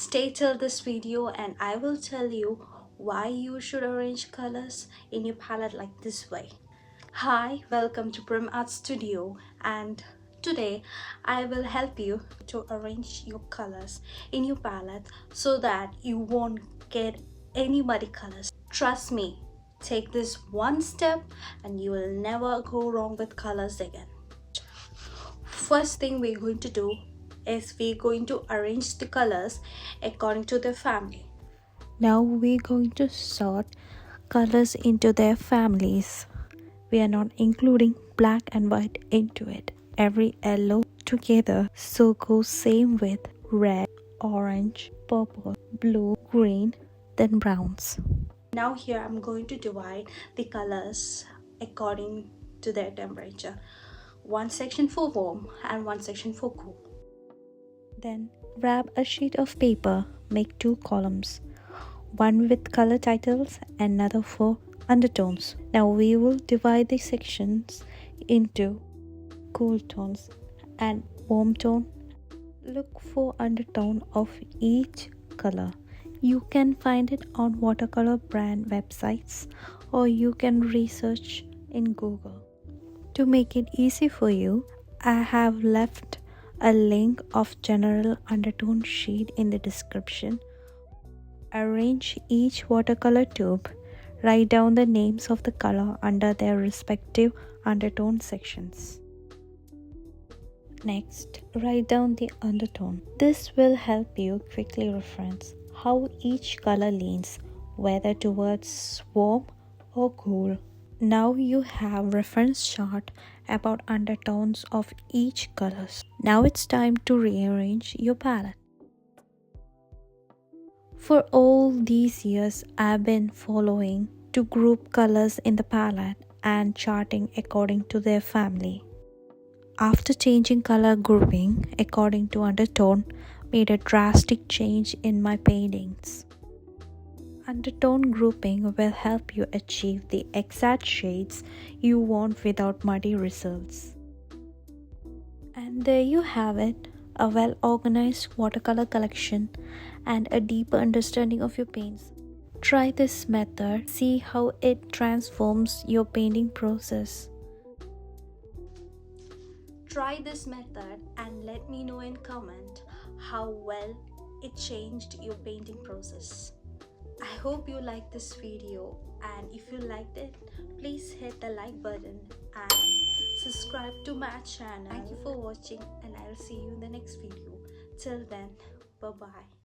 Stay till this video and I will tell you why you should arrange colors in your palette like this way. Hi, welcome to Prim Art Studio, and today I will help you to arrange your colors in your palette so that you won't get any muddy colors. Trust me, take this one step and you will never go wrong with colors again. First thing we're going to do is we're going to arrange the colors according to their family. Now we're going to sort colors into their families. We are not including black and white into it. Every yellow together, so goes same with red, orange, purple, blue, green, then browns. Now here I'm going to divide the colors according to their temperature. One section for warm and one section for cool. Then grab a sheet of paper, make two columns, one with color titles and another for undertones. Now we will divide the sections into cool tones and warm tone. Look for undertone of each color. You can find it on watercolor brand websites or you can research in Google. To make it easy for you, I have left a link of general undertone sheet in the description. Arrange each watercolor tube. Write down the names of the color under their respective undertone sections. Next, write down the undertone. This will help you quickly reference how each color leans, whether towards warm or cool. Now you have reference chart about undertones of each colors. Now it's time to rearrange your palette. For all these years, I've been following to group colors in the palette and charting according to their family. After changing color grouping according to undertone, made a drastic change in my paintings. Undertone grouping will help you achieve the exact shades you want without muddy results. And there you have it, a well-organized watercolor collection and a deeper understanding of your paints. Try this method, see how it transforms your painting process. Try this method and let me know in comment how well it changed your painting process. I hope you liked this video, and if you liked it, please hit the like button and subscribe to my channel. Thank you for watching and I'll see you in the next video. Till then, bye bye.